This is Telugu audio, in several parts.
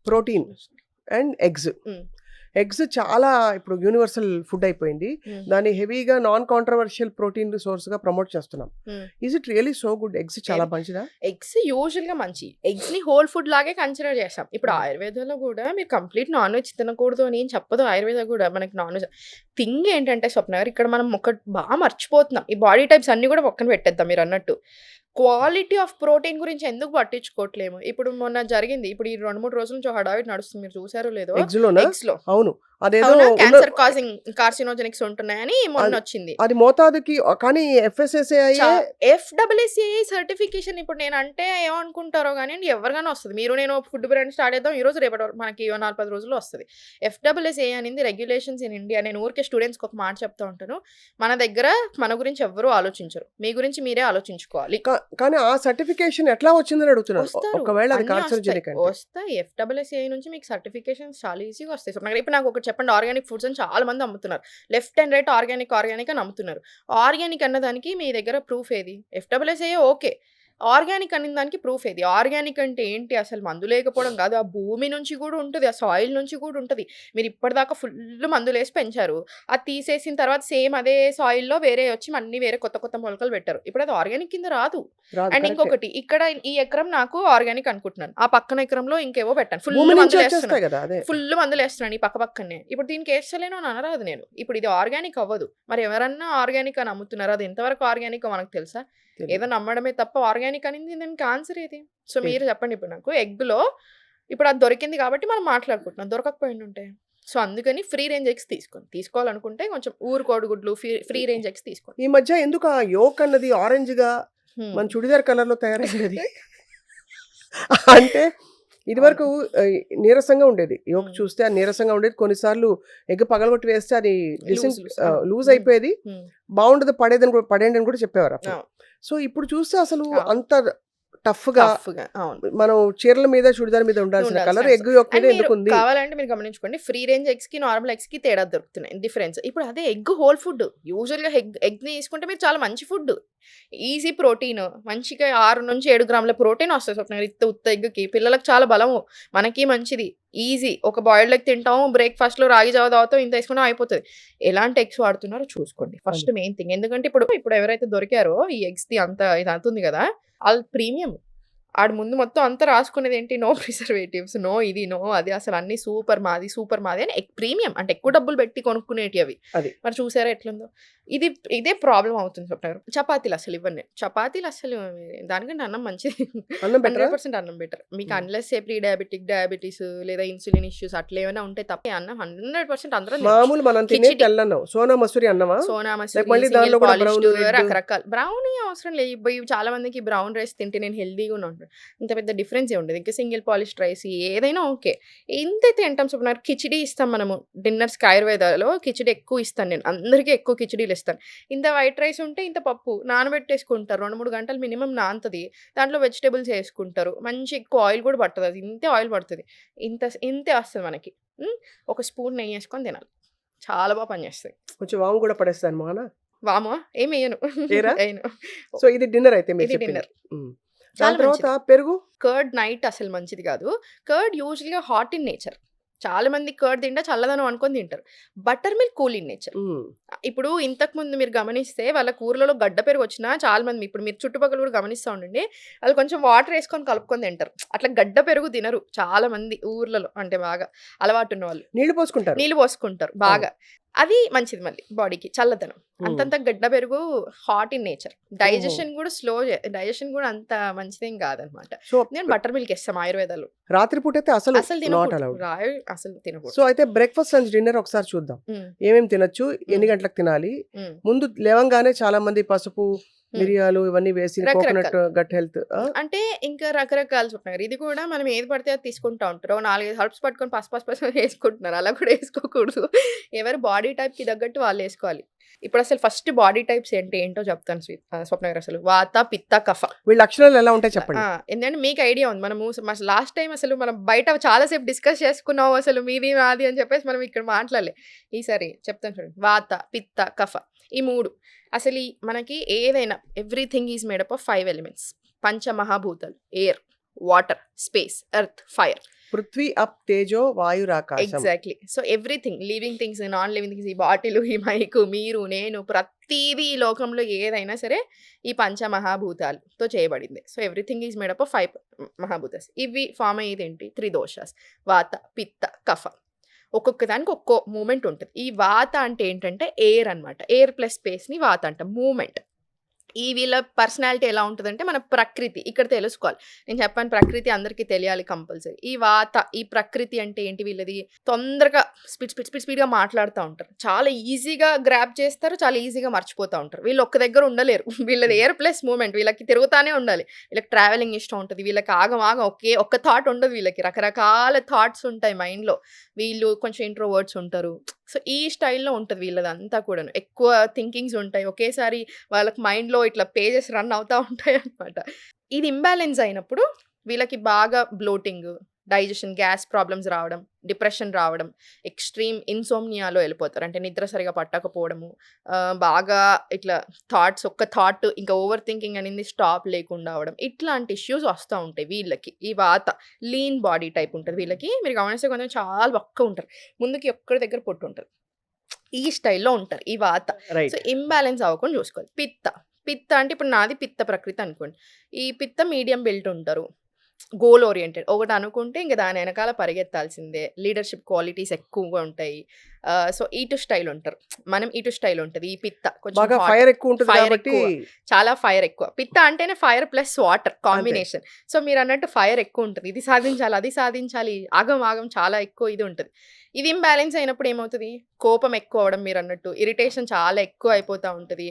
Protein and eggs. హ్మ్. ఎగ్స్ చాలా ఇప్పుడు యూనివర్సల్ ఫుడ్ అయిపోయింది. హ్మ్. దాన్ని హెవీగా నాన్ కాంట్రవర్షియల్ ప్రోటీన్ సోర్స్‌గా ప్రమోట్ చేస్తున్నాం. హ్మ్. Is it really so good? Eggs చాలా మంచిదా? ఎగ్స్ యూజువల్‌గా మంచి. ఎగ్స్‌ని హోల్ ఫుడ్ లాగే కన్సిడర్ చేస్తాం. ఇప్పుడు ఆయుర్వేదంలో గూడా మీరు కంప్లీట్ నాన్ వెజ్ తినకూడదు అని ఏం చెప్పదు ఆయుర్వేద గూడా. మనకి నాన్ వెజ్ థింగ్ ఏంటంటే స్వప్న గారు ఇక్కడ మనం ఒకటి మర్చిపోతున్నాం. ఈ బాడీ టైప్స్ అన్నీ గూడా పక్కన పెట్టేద్దాం మీరన్నట్టు. క్వాలిటీ ఆఫ్ ప్రోటీన్ గురించి ఎందుకు పట్టించుకోవట్లేము? ఇప్పుడు మొన్న జరిగింది. ఇప్పుడు ఈ 2, 3 రోజుల నుంచి ఒక హడావిడి నడుస్తుంది. మీరు చూసారో లేదో ఎగ్స్‌లోనా? ఎగ్స్‌లో. అవును. అదేదో అవునా? క్యాన్సర్ కార్సినోజెనిక్స్ ఉంటున్నాయని అది మొన్నొచ్చింది. అది మోతాదుకి కానీ ఎఫ్ఎస్ఎస్ఏఐయే ఎఫ్‌డబ్ల్యూసీఐ సర్టిఫికేషన్ ఇప్పుడు నేనంటే ఏమనుకుంటారో గానియండి, ఎవరికైనా వస్తది. నేను ఫుడ్ బ్రాండ్ స్టార్ట్ చేద్దాం. ఈరోజు రేపటి వరకు మనకి 4, 10 రోజుల్లో వస్తది. ఎఫ్‌డబ్ల్యూసీఐ అనేది రెగ్యులేషన్స్ ఇన్ ఇండియా. నేను ఊరికే స్టూడెంట్స్‌కి ఒక మాట చెప్తా ఉంటాను. మన దగ్గర మన గురించి ఎవ్వరూ ఆలోచించరు. మీ గురించి మీరే ఆలోచించుకోవాలి. కానీ ఆ సర్టిఫికేషన్ ఎట్లా వచ్చిందని అడుగుతున్నాను. వస్తారు. ఒకవేళ అది అన్నీ కార్సినోజెనిక్ అంటే. వస్తాయి. ఎఫ్‌డబ్ల్యూసీఐ నుంచి మీకు సర్టిఫికేషన్స్ చాలా ఈజీగా వస్తాయి. సో, ఇప్పుడు నాకు ఒకటి చెప్పండి. ఆర్గానిక్ ఫుడ్స్ అని చాలా మంది అమ్ముతున్నారు. లెఫ్ట్ అండ్ రైట్ ఆర్గానిక్ అని అమ్ముతున్నారు. ఆర్గానిక్ అన్నదానికి మీ దగ్గర ప్రూఫ్ ఏది? ఎఫ్‌డబ్ల్యూసీఐ ఓకే. ఆర్గానిక్ అనే దానికి ప్రూఫ్ ఏది? ఆర్గానిక్ అంటే ఏంటి? అసలు మందు లేకపోవడం కాదు. ఆ భూమి నుంచి కూడా ఉంటది. ఆ సాయిల్ నుంచి కూడా ఉంటది. మీరు ఇప్పటిదాకా ఫుల్ మందులేసి పెంచారు. అది తీసేసిన తర్వాత సేమ్ అదే సాయిల్‌లో వేరే వచ్చి అన్నీ వేరే కొత్త కొత్త మొలకలు పెట్టారు. ఇప్పుడు అది ఆర్గానిక్ కింద రాదు. రాదు. అండ్ కరెక్టే. ఇంకొకటి ఇక్కడ ఈ ఎకరం నాకు ఆర్గానిక్ అనుకుంటున్నాను. ఆ పక్కన ఎకరంలో ఇంకేవో పెట్టాను. భూమి నుంచి వచ్చేస్తాయి కదా! అదే. ఫుల్ మందులేస్తున్నాను ఈ పక్కనే. ఇప్పుడు దీనికి ఏస్తలేను అని అనరాదు నేను. ఇప్పుడు ఇది ఆర్గానిక్ అవ్వదు. మరి ఎవరన్నా ఆర్గానిక్ అని అమ్ముతున్నారు. అది ఎంతవరకు ఆర్గానికో మనకు తెలుసా? తెలీదు. ఏదో నమ్మడమే తప్ప ఆర్గానిక్ అనేది దానికి ఆన్సర్ ఏది? సో, తెలీదు. మీరు చెప్పండి ఇప్పుడు నాకు ఎగ్‌లో ఇప్పుడు అది దొరికింది కాబట్టి మనం మాట్లాడుకుంటున్నాం. దొరకకపోయిండుంటే? సో, అందుకని ఫ్రీ రేంజ్ ఎగ్స్ తీసుకోండి. తీసుకోవాలనుకుంటే కొంచెం ఊరు కోడిగుడ్లు ఫ్రీ రేంజ్ ఎగ్స్ తీసుకోండి. ఈ మధ్య ఎందుకు ఆ యోక్ అన్నది ఆరెంజ్‌గా మన హ్మ్. చుడిదార్ కలర్‌లో తయారైందది? అంటే ఇదివరకు నీరసంగా ఉండేది. యోక్ హ్మ్. చూస్తే అది నీరసంగా ఉండేది. కొన్నిసార్లు ఎగ్ పగలగొట్టి వేస్తే అది లూజ్. అవును. లూజ్ హ్మ్. అయిపోయేది. హ్మ్. బావుండదు పడేయండి అని కూడా చెప్పేవారు అప్పుడు. అవును. సో, ఇప్పుడు చూస్తే అసలు అవును. అంత టఫ్‌గా టఫ్‌గా. అవును. మనం చీరల మీద, చుడిదార్ మీద ఉండాల్సిన కలర్ ఉండాల్సిన ఎగ్ యోక్ మీద అండ్ మీరు ఎందుకుంది? కావాలంటే మీరు గమనించుకోండి. ఫ్రీ రేంజ్ ఎగ్స్‌కి, నార్మల్ ఎగ్స్‌కి తేడా దొరుకుతున్నాయి. డిఫరెన్స్. ఇప్పుడు అదే ఎగ్ హోల్ ఫుడ్. యూజువల్‌గా ఎగ్‌ని తీసుకుంటే మీరు చాలా మంచి ఫుడ్. Easy protein. మంచిగా 6-7 గ్రాముల ప్రోటీన్ వస్తది స్వప్న గారు ఉత్త ఎగ్‌కి. పిల్లలకి చాలా బలము. మనకి మంచిది. ఈజీ. ఒక బాయిల్డ్ ఎగ్ తింటాము. బ్రేక్‌ఫాస్ట్‌లో రాగి జావ తాగుతాం. ఇంత ఏసుకున్నాం అయిపోతది. ఎలాంటి ఎగ్స్ వాడుతున్నారో చూసుకోండి. ఫస్ట్ అది. Main thing. ఎందుకంటే ఇప్పుడు ఎవరైతే దొరికారో ఈ ఎగ్స్‌ది అంత ఇది అంతుంది గదా! ఆళ్ళు ప్రీమియం. ఆడు ముందు మొత్తం అంతా రాసుకునేదేంటి నో ప్రిజర్వేటివ్స్, నో ఇది, నో అది అసలు అన్నీ సూపర్ మాది అని ప్రీమియం అంటే ఎక్కువ డబ్బులు పెట్టి కొనుక్కునేటివి అవి. అది. మరి చూసారా ఎట్లుందో? ఇదే ప్రాబ్లమ్ అవుతుంది స్వప్న గారు. చపాతీలు అసలు ఇవ్వను నేను. చపాతీలు అసలు దానికంటే అన్నం మంచిది. అన్నం బెటరా? 100% అన్నం బెటర్. మీకు హ్మ్. అన్లెస్ ప్రీ డయాబెటిస్ లేదా ఇన్సులిన్ ఇష్యూస్ అట్లా ఏమైనా ఉంటే తప్ప ఈ అన్నం 100% అందరం తినొచ్చు. మామూలు మనం తినే కిచిడి. తెల్లన్నం. సోనా మసూరి అన్నమా? సోనా లేక మసూరి, మళ్ళీ సింగిల్ దానిలో కూడా పాలిష్డ్ బ్రౌన్, రెడ్ రకరకాల బ్రౌనీ అవసరం లేదు. ఇవి చాలా మందికి బ్రౌన్ రైస్ తింటే నేను హెల్తీగానే ఉంటాను. ఇంత పెద్ద డిఫరెన్స్ ఏమి ఉండదు. ఇంకా సింగిల్ పాలిష్డ్ రైస్ ఏదైనా ఓకే. ఇంతైతే తింటాం సుకుమార్. కిచిడి ఇస్తాం మనము డిన్నర్స్‌కి ఆయుర్వేదాలో కిచిడి ఎక్కువ ఇస్తాను నేను. అందరికీ ఎక్కువ కిచిడీలు ఇస్తాను. ఇంత వైట్ రైస్ ఉంటే ఇంత పప్పు నానబెట్టేసుకుంటారు. 2, 3 గంటలు మినిమమ్ నానుతది. దాంట్లో వెజిటబుల్స్ ఏసుకుంటారు. మంచి ఎక్కువ ఆయిల్ కూడా పట్టదు. అది ఇంతే ఆయిల్ పడతది. ఇంతే వస్తది మనకి. హ్మ్. ఒక స్పూన్ నెయ్యేసుకొని తినాలి. చాలా పనిచేస్తాయి. కొంచెం వాము కూడా పడేస్తాను మొహన. వామా? ఏమెయ్యను. ఏరా? ఎయను. సో, ఇది డిన్నర్ అయితే మీరు ఇది చెప్పింది. డిన్నర్. హ్మ్. చాలా దాని తర్వాత మంచిది. పెరుగు? కర్డ్ నైట్ అసలు మంచిది కాదు. కర్డ్ యూజువల్‌గా హాట్ ఇన్ నేచర్. చాలా మంది కర్డ్ తింటే చల్లదనం అనుకోని తింటారు. Butter milk cool in nature. హ్మ్. ఇప్పుడు ఇంతకుముందు మీరు గమనిస్తే వాళ్ళ కూరలలో గడ్డ పెరుగొచ్చినా చాలా మంది ఇప్పుడు మీరు చుట్టుపక్కల కూడా గమనిస్తా ఉండండి. ఆళ్ళు కొంచెం వాటర్ ఏసుకొని కలుపుకొని తింటారు. అట్లా గడ్డ పెరుగు తినరు చాలా మంది ఊర్లలో అంటే బాగా అలవాటున్నవాళ్ళు. నీళ్లు పోసుకుంటారు. నీళ్ళు పోసుకుంటారు అవును. బాగా. అది మంచిది మళ్ళీ బాడీకి చల్లదనం. హ్మ్. అంతంత గడ్డ పెరుగు హాట్ ఇన్ నేచర్. ఓహో! డైజెషన్ కూడా అంత మంచిదేం కాదనమాట. సో, నేను బటర్ మిల్క్ ఇస్తాం ఆయుర్వేదాలో. రాత్రిపూటైతే అసలు అసలు నాట్ తినకూడదు. అలౌడ్. అసలు సో, తినకూడదు. అయితే బ్రేక్‌ఫాస్ట్ అండ్ డిన్నర్ ఒకసారి చూద్దాం. హ్మ్. ఏమేమి తినొచ్చు? ఎన్ని హ్మ్. గంటలకు తినాలి? హ్మ్. ముందు లేవంగానే చాలా మంది పసుపు, హ్మ్. మిరియాలు ఇవన్నీ వేసి కోకోనట్ రకరకాలు. గట్ హెల్త్ అంటే ఇంకా రకరకాలు చెప్పినారు. ఇది కూడా మనం ఏది పడితే అది తీసుకుంటా ఉంటారు. ఓ 4, 5 హర్బ్స్ పట్టుకొని పసు వేసుకుంటున్నారు. అలా కూడా ఏసుకోకూడదు. ఎవరి బాడీ టైప్‌కి తగ్గట్టు వాళ్ళేసుకోవాలి. ఇప్పుడసలు ఫస్ట్ బాడీ టైప్స్ ఏంటో చెప్తాను స్వప్న గారు అసలు. వాత, పిత్త, కఫ. వీళ్ళ లక్షణాలు ఎలా ఉంటాయి చెప్పండి? ఎందుకంటే మీకు ఐడియా ఉంది. లాస్ట్ టైమ్ అసలు మనం బయట చాలా సేపు డిస్కస్ చేసుకున్నాం. అసలు మీది, నాది అని చెప్పేసి మనం ఇక్కడ మాట్లాడలే. ఈసారి చెప్తాను చూడండి. వాత, పిత్త, కఫ. ఈ 3 అసలు మనకి ఏదైనా everything is made up of 5 elements. పంచమహాభూతాలు. Air, water, space, earth, fire. పృథ్వీ అప్ తేజో వాయురాకాశం. Exactly. So everything, living things, non living things, ఈ బాటిల్, ఈ మైకు, మీరు, నేను, ప్రతిదీ ఈ లోకంలో ఏదైనా సరే ఈ పంచమహాభూతాలతో చేయబడింది. So everything is made up of 5 మహాభూతాస్. ఇవి ఫామ్ అయ్యేది ఏంటి? 3 దోషాస్: వాత, పిత్త, కఫ. ఒక్కొక్క దానికి ఒక్కో మూమెంట్ ఉంటుంది. ఈ వాత అంటే ఏంటంటే ఎయిర్ అనమాట. ఎయిర్ ప్లస్ స్పేస్ని వాత అంట, మూమెంట్. ఈ వీళ్ళ పర్సనాలిటీ ఎలా ఉంటుందంటే మన ప్రకృతి ఇక్కడ తెలుసుకోవాలి. నేను చెప్పాను ప్రకృతి అందరికీ తెలియాలి కంపల్సరీ. ఈ వాత, ఈ ప్రకృతి అంటే ఏంటి? వీళ్ళది తొందరగా స్పీడ్గా మాట్లాడుతూ ఉంటారు, చాలా ఈజీగా గ్రాప్ చేస్తారు, చాలా ఈజీగా మర్చిపోతూ ఉంటారు. వీళ్ళు ఒక్క దగ్గర ఉండలేరు. వీళ్ళది ఎయిర్ ప్లస్ మూమెంట్, వీళ్ళకి తిరుగుతానే ఉండాలి. వీళ్ళకి ట్రావెలింగ్ ఇష్టం ఉంటుంది, వీళ్ళకి ఆగం ఒక్క థాట్ ఉండదు. వీళ్ళకి రకరకాల థాట్స్ ఉంటాయి మైండ్లో. వీళ్ళు కొంచెం ఇంట్రోవర్ట్స్ ఉంటారు. సో ఈ స్టైల్లో ఉంటుంది వీళ్ళదంతా కూడాను. ఎక్కువ థింకింగ్స్ ఉంటాయి, ఒకేసారి వాళ్ళకి మైండ్లో ఇట్లా పేజెస్ రన్ అవుతూ ఉంటాయి అనమాట. ఇది ఇంబ్యాలెన్స్ అయినప్పుడు వీళ్ళకి బాగా బ్లోటింగ్, డైజెషన్, గ్యాస్ ప్రాబ్లమ్స్ రావడం, డిప్రెషన్ రావడం, ఎక్స్ట్రీమ్ ఇన్సోమ్నియాలో వెళ్ళిపోతారు. అంటే నిద్ర సరిగా పట్టకపోవడము, బాగా ఇట్లా థాట్స్, ఒక్క థాట్ ఇంకా ఓవర్ థింకింగ్ అనేది స్టాప్ లేకుండా అవడం, ఇట్లాంటి ఇష్యూస్ వస్తూ ఉంటాయి వీళ్ళకి. ఈ వాత లీన్ బాడీ టైప్ ఉంటుంది వీళ్ళకి. మీరు గమనిస్తే కొంచెం చాలా బక్క ఉంటారు, ముందుకి ఒక్కడి దగ్గర పొట్టు ఉంటుంది, ఈ స్టైల్లో ఉంటారు ఈ వాత. సో ఇంబ్యాలెన్స్ అవ్వకుండా చూసుకోవాలి. పిత్త అంటే ఇప్పుడు నాది పిత్త ప్రకృతి అనుకోండి. ఈ పిత్త మీడియం బిల్ట్ ఉంటారు, గోల్ ఓరియంటెడ్. ఒకటి అనుకుంటే ఇంకా దాని వెనకాల పరిగెత్తాల్సిందే. లీడర్షిప్ క్వాలిటీస్ ఎక్కువగా ఉంటాయి. సో ఇటు స్టైల్ ఉంటారు, మనం ఇటు స్టైల్ ఉంటుంది. ఈ పిత్త కొంచెం ఫైర్ ఎక్కువ ఉంటుంది కాబట్టి చాలా ఫైర్ ఎక్కువ. పిత్త అంటేనే fire plus water combination. So మీరు అన్నట్టు ఫైర్ ఎక్కువ ఉంటుంది, ఇది సాధించాలి, అది సాధించాలి, ఆగం చాలా ఎక్కువ ఇది ఉంటుంది. ఇది ఇంబ్యాలెన్స్ అయినప్పుడు ఏమవుతుంది? కోపం ఎక్కువ అవడం, మీరు అన్నట్టు ఇరిటేషన్ చాలా ఎక్కువ అయిపోతూ ఉంటుంది,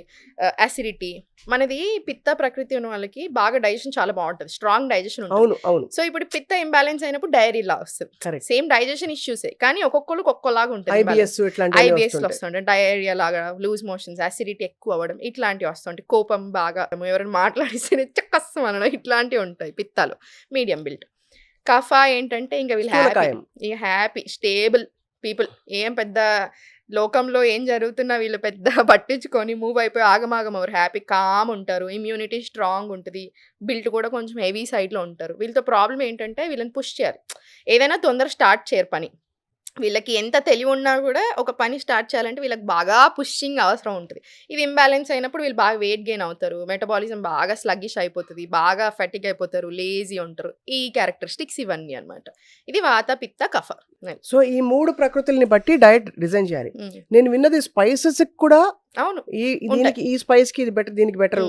అసిడిటీ. మనది పిత్త ప్రకృతి ఉన్న వాళ్ళకి బాగా డైజెషన్ చాలా బాగుంటుంది, స్ట్రాంగ్ డైజెషన్ ఉంటుంది. సో ఇప్పుడు పిత్త ఇంబ్యాలెన్స్ అయినప్పుడు డైరీలా వస్తుంది. సేమ్ డైజెషన్ ఇష్యూసే కానీ ఒక్కొక్కరికి ఒక్కోలాగా ఉంటుంది. IBS లో వస్తుంటాయి, డయేరియా లాగా, లూజ్ మోషన్స్, అసిడిటీ ఎక్కువ అవ్వడం, ఇట్లాంటివి వస్తుంటాయి. కోపం బాగా, ఎవరైనా మాట్లాడిస్తే చక్కస్తం అనడం, ఇట్లాంటివి ఉంటాయి పిత్తాలు. Medium built. కఫ ఏంటంటే ఇంకా వీళ్ళు హ్యాపీ స్టేబుల్ పీపుల్. ఏం పెద్ద లోకంలో ఏం జరుగుతున్నా వీళ్ళు పెద్ద పట్టించుకొని మూవ్ అయిపోయి ఆగమాగం అవరు, హ్యాపీ కామ్ ఉంటారు, ఇమ్యూనిటీ స్ట్రాంగ్ ఉంటుంది, బిల్ట్ కూడా కొంచెం హెవీ సైడ్లో ఉంటారు. వీళ్ళతో ప్రాబ్లం ఏంటంటే వీళ్ళని పుష్ చేయాలి, ఏదైనా తొందర స్టార్ట్ చేయరు పని. వీళ్ళకి ఎంత తెలివి ఉన్నా కూడా ఒక పని స్టార్ట్ చేయాలంటే వీళ్ళకి బాగా పుషింగ్ అవసరం ఉంటుంది. ఇది ఇంబ్యాలెన్స్ అయినప్పుడు వీళ్ళు బాగా వెయిట్ గెయిన్ అవుతారు, మెటబాలిజం బాగా స్లగ్గిష్ అయిపోతుంది, బాగా ఫెటిక్ అయిపోతారు, లేజీ ఉంటారు. ఈ క్యారెక్టరిస్టిక్స్ ఇవన్నీ అనమాట. ఇది వాత, పిత్త, కఫ. సో ఈ 3 ప్రకృతుల్ని బట్టి డైట్ డిజైన్ చేయాలి. నేను విన్నది స్పైసెస్ కూడా అవును, దీనికి ఈ స్పైస్ కి ఇది బెటర్, దీనికి బెటర్,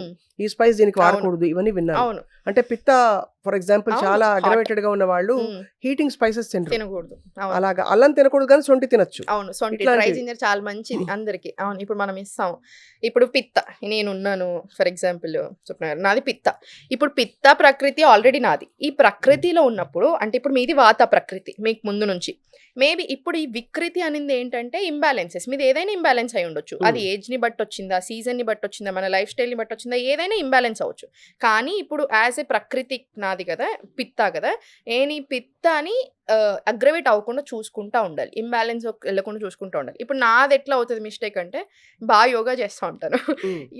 ఈ స్పైస్ దీనికి వాడకూడదు, ఇవన్నీ విన్నాను. అవును. అంటే పిత్త ఫర్ ఎగ్జాంపుల్ చాలా అగ్రవేటెడ్ గా ఉన్న వాళ్ళు హీటింగ్ స్పైసెస్ తినకూడదు. అలాగా అల్లం తినకూడదు కానీ సొంటి తినొచ్చు. అవును, సొంటి డ్రై జింజర్ చాలా మంచిది అందరికి. అవును, ఇప్పుడు మనం ఇస్తాం. ఇప్పుడు పిత్త నేనున్నాను ఫర్ ఎగ్జాంపుల్ చెప్తున్నారు, నాది పిత్త. ఇప్పుడు పిత్త ప్రకృతి ఆల్రెడీ నాది. ఈ ప్రకృతిలో ఉన్నప్పుడు అంటే ఇప్పుడు మీది వాత ప్రకృతి మీకు ముందు నుంచి. మేబీ ఇప్పుడు ఈ వికృతి అనేది ఏంటంటే ఇంబ్యాలెన్సెస్. మీది ఏదైనా ఇంబ్యాలెన్స్ అయి ఉండొచ్చు, అది ఏజ్ని బట్టి వచ్చిందా, సీజన్ని బట్టి వచ్చిందా, మన లైఫ్ స్టైల్ని బట్టి వచ్చిందా, ఏదైనా ఇంబ్యాలెన్స్ అవ్వచ్చు. కానీ ఇప్పుడు యాజ్ ఏ ప్రకృతి నాది కదా, పిత్త కదా, నేను ఈ పిత్తాని అగ్రవేట్ అవ్వకుండా చూసుకుంటూ ఉండాలి, ఇంబ్యాలెన్స్ వెళ్ళకుండా చూసుకుంటూ ఉండాలి. ఇప్పుడు నాది ఎట్లా అవుతుంది మిస్టేక్ అంటే బాగా యోగా చేస్తూ ఉంటాను.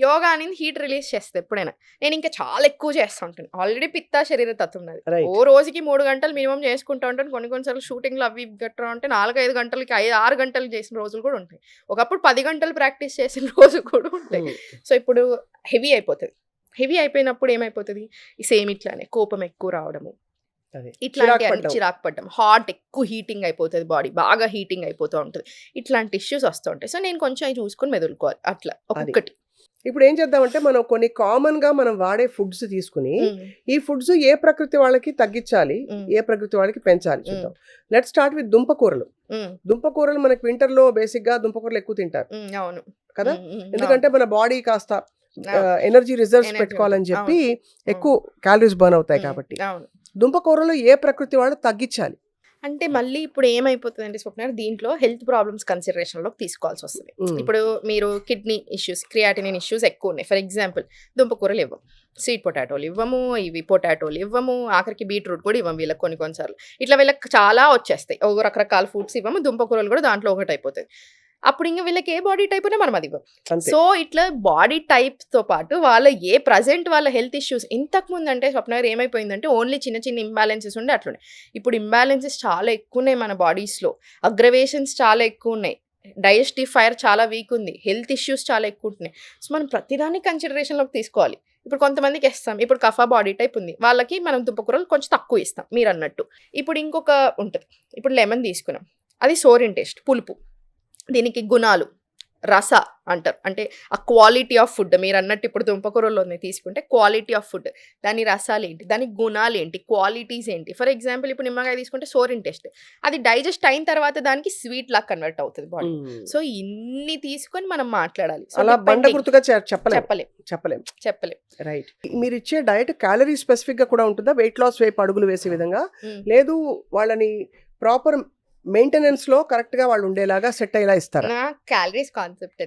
యోగా అనేది హీట్ రిలీజ్ చేస్తుంది ఎప్పుడైనా. నేను ఇంకా చాలా ఎక్కువ చేస్తూ ఉంటాను, ఆల్రెడీ పిత్త శరీర తత్వం ఉన్నది. ఓ రోజుకి 3 గంటలు మినిమం చేసుకుంటూ ఉంటాను. కొన్నిసార్లు షూటింగ్లో అవి గట్రా అంటే 4-5 గంటలకి 6 గంటలు చేసిన రోజులు కూడా ఉంటాయి. ఒకప్పుడు 10 గంటలు ప్రాక్టీస్ చేసిన రోజు కూడా ఉంటాయి. సో ఇప్పుడు హెవీ అయిపోతుంది. హెవీ అయిపోయినప్పుడు ఏమైపోతుంది? సేమ్ ఇట్లానే కోపం ఎక్కువ రావడము, ఇట్లాంటి చిరాకు పడ్డం, హాట్ ఎక్కువ హీటింగ్ అయిపోతుంది, బాడీ బాగా హీటింగ్ అయిపోతూ ఉంటుంది, ఇట్లాంటి ఇష్యూస్ వస్తూ ఉంటాయి. సో నేను కొంచెం అవి చూసుకొని మెదులుకోవాలి అట్లా ఒక్కొక్కటి. ఇప్పుడు ఏం చేద్దామంటే మనం కొన్ని కామన్ గా మనం వాడే ఫుడ్స్ తీసుకుని ఈ ఫుడ్స్ ఏ ప్రకృతి వాళ్ళకి తగ్గించాలి, ఏ ప్రకృతి వాళ్ళకి పెంచాలి చూద్దాం. లెట్స్ స్టార్ట్ విత్ దుంపకూరలు. దుంపకూరలు మనకి వింటర్ లో బేసిక్ గా దుంపకూరలు ఎక్కువ తింటారు కదా, ఎందుకంటే మన బాడీ కాస్త ఎనర్జీ రిజర్వ్స్ పెట్టుకోవాలని చెప్పి ఎక్కువ క్యాలరీస్ బర్న్ అవుతాయి కాబట్టి. దుంపకూరలు ఏ ప్రకృతి వాళ్ళు తగ్గించాలి అంటే మళ్ళీ ఇప్పుడు ఏమైపోతుందంటే స్వప్న, దీంట్లో హెల్త్ ప్రాబ్లమ్స్ కన్సిడరేషన్లోకి తీసుకోవాల్సి వస్తుంది. ఇప్పుడు మీరు కిడ్నీ ఇష్యూస్, క్రియాటినిన్ ఇష్యూస్ ఎక్కువ ఉన్నాయి. ఫర్ ఎగ్జాంపుల్ దుంపకూరలు ఇవ్వము, స్వీట్ పొటాటోలు ఇవ్వము, ఇవి పొటాటోలు ఇవ్వము, ఆఖరికి బీట్రూట్ కూడా ఇవ్వము వీళ్ళకి. కొన్నిసార్లు ఇట్లా వీళ్ళకి చాలా వచ్చేస్తాయి, రకరకాల ఫుడ్స్ ఇవ్వము, దుంపకూరలు కూడా దాంట్లో ఒకటి అయిపోతుంది. అప్పుడు ఇంక వీళ్ళకి ఏ బాడీ టైప్ ఉన్నా మనం అది ఇవ్వం. అంతే. సో ఇట్లా బాడీ టైప్స్తో పాటు వాళ్ళ ప్రజెంట్ వాళ్ళ హెల్త్ ఇష్యూస్ ఇంతకుముందు అంటే స్వప్న గారు ఏమైపోయిందంటే ఓన్లీ చిన్న చిన్న ఇంబ్యాలెన్సెస్ ఉండే అట్లున్నాయి. ఇప్పుడు ఇంబ్యాలెన్సెస్ చాలా ఎక్కువ ఉన్నాయి మన బాడీస్లో, అగ్రవేషన్స్ చాలా ఎక్కువ ఉన్నాయి, డైజెస్టివ్ ఫైర్ చాలా వీక్ ఉంది, హెల్త్ ఇష్యూస్ చాలా ఎక్కువ ఉంటున్నాయి. సో మనం ప్రతిదాన్ని కన్సిడరేషన్లోకి తీసుకోవాలి. ఇప్పుడు కొంతమందికి ఇస్తాం, ఇప్పుడు కఫా బాడీ టైప్ ఉంది, వాళ్ళకి మనం దుంపకూరలు కొంచెం తక్కువ ఇస్తాం మీరు అన్నట్టు. ఇప్పుడు ఇంకొక ఉంటుంది, ఇప్పుడు లెమన్ తీసుకున్నాం, అది సోరిన్ టేస్ట్, పులుపు, దీనికి గుణాలు రస అంటారు, అంటే ఆ క్వాలిటీ ఆఫ్ ఫుడ్ మీరు అన్నట్టు. ఇప్పుడు దుంపకూరలో తీసుకుంటే క్వాలిటీ ఆఫ్ ఫుడ్, దాని రసాలు ఏంటి, దాని గుణాలు ఏంటి, క్వాలిటీస్ ఏంటి. ఫర్ ఎగ్జాంపుల్ ఇప్పుడు నిమ్మకాయ తీసుకుంటే సోరిన్ టేస్ట్, అది డైజెస్ట్ అయిన తర్వాత దానికి స్వీట్ లాగా కన్వర్ట్ అవుతుంది బాడీ. సో ఇన్ని తీసుకొని మనం మాట్లాడాలి. సో అలా బండ గుర్తుగా చెప్పలేం. చెప్పలేం. రైట్. మీరు ఇచ్చే డైట్ క్యాలరీ స్పెసిఫిక్ గా కూడా ఉంటుందా? వెయిట్ లాస్ వైపు అడుగులు వేసే విధంగా, లేదు వాళ్ళని ప్రాపర్ మెయింటెనెన్స్ లో కరెక్ట్ గా వాళ్ళు ఉండేలాగా సెట్ అయ్యేలా ఇస్తారా? నా క్యాలరీస్ కాన్సెప్ట్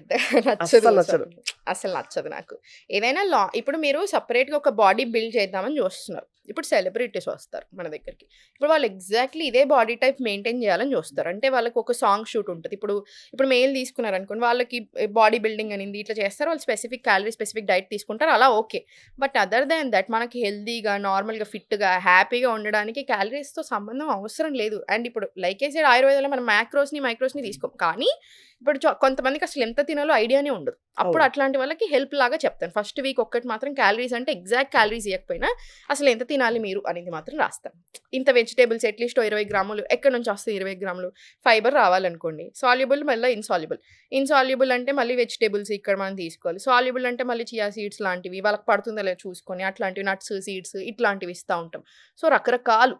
అసలు నచ్చదు నాకు. ఏదైనా ఇప్పుడు మీరు సపరేట్గా ఒక బాడీ బిల్డ్ చేద్దామని చూస్తున్నారు, ఇప్పుడు సెలబ్రిటీస్ వస్తారు మన దగ్గరికి, ఇప్పుడు వాళ్ళు ఎగ్జాక్ట్లీ ఇదే బాడీ టైప్ మెయింటైన్ చేయాలని చూస్తారు. అంటే వాళ్ళకి ఒక సాంగ్ షూట్ ఉంటుంది, ఇప్పుడు మెయిల్ తీసుకున్నారు అనుకోండి, వాళ్ళకి బాడీ బిల్డింగ్ అనేది ఇట్లా చేస్తారు, వాళ్ళు స్పెసిఫిక్ క్యాలరీ స్పెసిఫిక్ డైట్ తీసుకుంటారు, అలా okay. But other than that మనకి హెల్దీగా నార్మల్గా ఫిట్గా హ్యాపీగా ఉండడానికి క్యాలరీస్తో సంబంధం అవసరం లేదు. అండ్ ఇప్పుడు లైక్ ఏ సైడ్ ఆయుర్వేదంలో మనం మైక్రోస్ని తీసుకోం, కానీ ఇప్పుడు కొంతమందికి అసలు ఎంత తినాలో ఐడియానే ఉండదు. అప్పుడు అట్లాంటి వాళ్ళకి హెల్ప్ లాగా చెప్తాను. ఫస్ట్ వీక్ ఒక్కటి మాత్రం క్యాలరీస్, అంటే ఎగ్జాక్ట్ క్యాలరీస్ ఇవ్వకపోయినా అసలు ఎంత తినాలి మీరు అనేది మాత్రం రాస్తాను. ఇంత వెజిటేబుల్స్ అట్లీస్ట్ 20 గ్రాములు, ఎక్కడి నుంచి వస్తుంది 20 గ్రాములు ఫైబర్ రావాలనుకోండి. సాల్యుబుల్ మళ్ళీ ఇన్సాల్యుబుల్ అంటే మళ్ళీ వెజిటేబుల్స్ ఇక్కడ మనం తీసుకోవాలి. సాల్యుబుల్ అంటే మళ్ళీ చియా సీడ్స్ లాంటివి వాళ్ళకి పడుతుందో లేదో చూసుకొని అట్లాంటివి, నట్స్ సీడ్స్ ఇట్లాంటివి ఇస్తూ ఉంటాం. సో రకరకాలు